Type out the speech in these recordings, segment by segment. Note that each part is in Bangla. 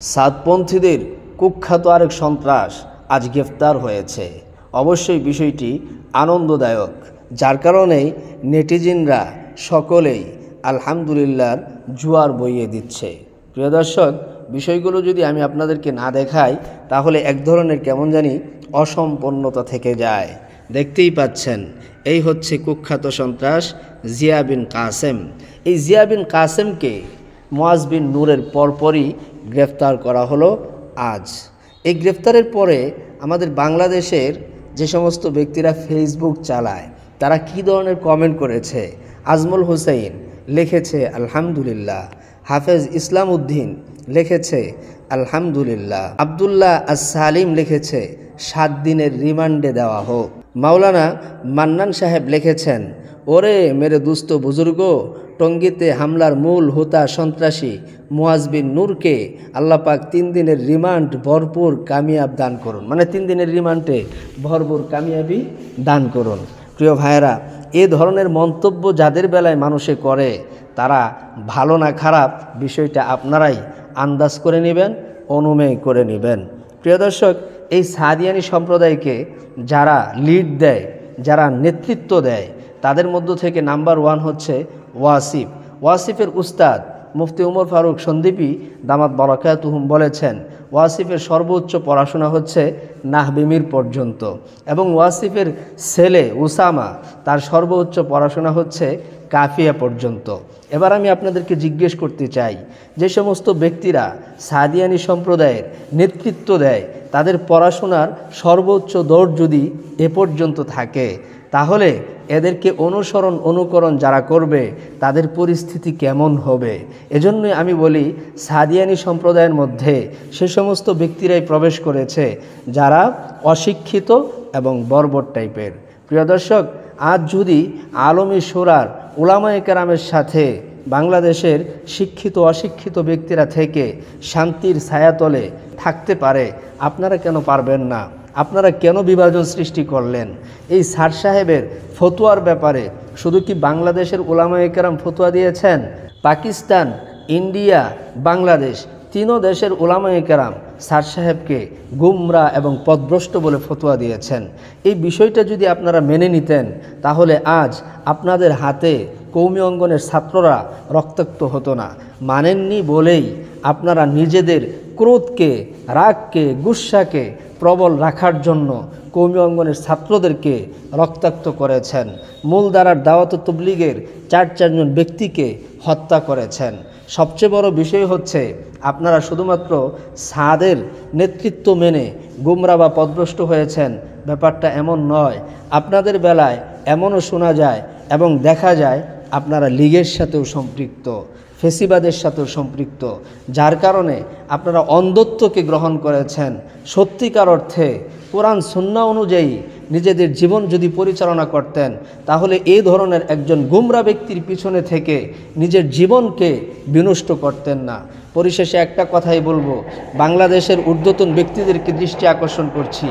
সাতপন্থীদের কুখ্যাত আরেক সন্ত্রাস আজ গ্রেফতার হয়েছে। অবশ্যই বিষয়টি আনন্দদায়ক, যার কারণে নেটিজেনরা সকলেই আলহামদুলিল্লাহর জোয়ার বইয়ে দিচ্ছে। প্রিয় দর্শক, বিষয়গুলো যদি আমি আপনাদেরকে না দেখাই তাহলে এক ধরনের কেমন জানি অসম্পন্নতা থেকে যায়। দেখতেই পাচ্ছেন, এই হচ্ছে কুখ্যাত সন্ত্রাস জিয়া বিন কাসেম। এই জিয়া বিন কাসেমকে মুয়াজ বিন নূরের পরপরই গ্রেফতার করা হলো আজ। এই গ্রেফতারের পরে আমাদের বাংলাদেশের যে সমস্ত ব্যক্তিরা ফেসবুক চালায় তারা কী ধরনের কমেন্ট করেছে। আজমল হোসেন লিখেছে আলহামদুলিল্লাহ, হাফেজ ইসলাম উদ্দিন লিখেছে আলহামদুলিল্লাহ, আবদুল্লাহ সালিম লিখেছে 7 দিনের রিমান্ডে দেওয়া হোক। মাওলানা মান্নান সাহেব লিখেছেন, ওরে মেরে দুস্থ বুজুর্গ, টঙ্গীতে হামলার মূল হোতা সন্ত্রাসী মুয়াজ বিন নূরকে আল্লাহ পাক 3 দিনের রিমান্ড ভরপুর কামিয়াব দান করুন। মানে 3 দিনের রিমান্ডে ভরপুর কামিয়াবি দান করুন। প্রিয় ভাইয়েরা, এ ধরনের মন্তব্য যাদের বেলায় মানুষে করে তারা ভালো না খারাপ বিষয়টা আপনারাই আন্দাজ করে নেবেন, অনুমেয় করে নেবেন। প্রিয় দর্শক, এই সাদিয়ানি সম্প্রদায়কে যারা লিড দেয়, যারা নেতৃত্ব দেয়, তাদের মধ্য থেকে নাম্বার 1 হচ্ছে ওয়াসিফ। ওয়াসিফের উস্তাদ মুফতি উমর ফারুক সন্দীপী দামাত বারাকাতুহুম বলেছেন, ওয়াসিফের সর্বোচ্চ পড়াশোনা হচ্ছে নাহবিমির পর্যন্ত, এবং ওয়াসিফের ছেলে উসামা তার সর্বোচ্চ পড়াশোনা হচ্ছে কাফিয়া পর্যন্ত। এবার আমি আপনাদেরকে জিজ্ঞেস করতে চাই, যে সমস্ত ব্যক্তিরা সাদিয়ানি সম্প্রদায়ের নেতৃত্ব দেয় তাদের পড়াশোনার সর্বোচ্চ দৌড় যদি এ পর্যন্ত থাকে, তাহলে এদেরকে অনুকরণ যারা করবে তাদের পরিস্থিতি কেমন হবে? এজন্যই আমি বলি, সাদিয়ানি সম্প্রদায়ের মধ্যে সে সমস্ত ব্যক্তিরাই প্রবেশ করেছে যারা অশিক্ষিত এবং বর্বর টাইপের। প্রিয় দর্শক, আজ যদি আলমী শূরার উলামায়ে কেরামের সাথে বাংলাদেশের শিক্ষিত অশিক্ষিত ব্যক্তিরা থেকে শান্তির ছায়াতলে থাকতে পারে, আপনারা কেন পারবেন না? আপনারা কেন বিভাজন সৃষ্টি করলেন? এই স্যার সাহেবের ফতোয়ার ব্যাপারে শুধু কি বাংলাদেশের উলামায়ে কেরাম ফতোয়া দিয়েছেন? পাকিস্তান, ইন্ডিয়া, বাংলাদেশ 3 দেশের উলামায়ে কেরাম স্যার সাহেবকে গুমরা এবং পথভ্রষ্ট বলে ফতোয়া দিয়েছেন। এই বিষয়টা যদি আপনারা মেনে নিতেন তাহলে আজ আপনাদের হাতে কৌমি অঙ্গনের ছাত্ররা রক্তাক্ত হতো না। মানেননি বলেই আপনারা নিজেদের ক্রোধকে, রাগকে, গুস্সাকে প্রবল রাখার জন্য কৌমি অঙ্গনের ছাত্রদেরকে রক্তাক্ত করেছেন। মূলধারার দাওয়াত তবলিগের 4 জন ব্যক্তিকে হত্যা করেছেন। সবচেয়ে বড় বিষয় হচ্ছে, আপনারা শুধুমাত্র সাদের নেতৃত্ব মেনে গুমরা বা পথভ্রষ্ট হয়েছেন, ব্যাপারটা এমন নয়। আপনাদের বেলায় এমনও শোনা যায় এবং দেখা যায় আপনারা লীগের সাথেও সম্পৃক্ত, ফেসিবাদের সাথেও সম্পৃক্ত, যার কারণে আপনারা অন্ধত্বকে গ্রহণ করেছেন। সত্যিকার অর্থে কোরআন সুন্নাহ অনুযায়ী নিজেদের জীবন যদি পরিচালনা করতেন তাহলে এই ধরনের একজন গুমরা ব্যক্তির পিছনে থেকে নিজের জীবনকে বিনষ্ট করতেন না। পরিশেষে একটা কথাই বলবো, বাংলাদেশের ঊর্ধ্বতন ব্যক্তিদেরকে দৃষ্টি আকর্ষণ করছি,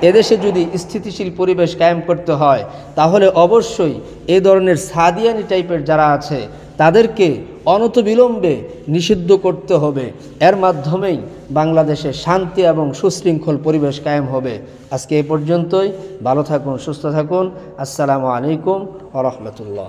এদেশে যদি স্থিতিশীল পরিবেশ কায়েম করতে হয় তাহলে অবশ্যই এই ধরনের সাদিয়ানি টাইপের যারা আছে তাদেরকে অনতিবিলম্বে নিষিদ্ধ করতে হবে। এর মাধ্যমেই বাংলাদেশে শান্তি এবং সুশৃঙ্খল পরিবেশ কায়েম হবে। আজকে এ পর্যন্তই। ভালো থাকুন, সুস্থ থাকুন। আসসালামু আলাইকুম ওয়া রাহমাতুল্লাহ।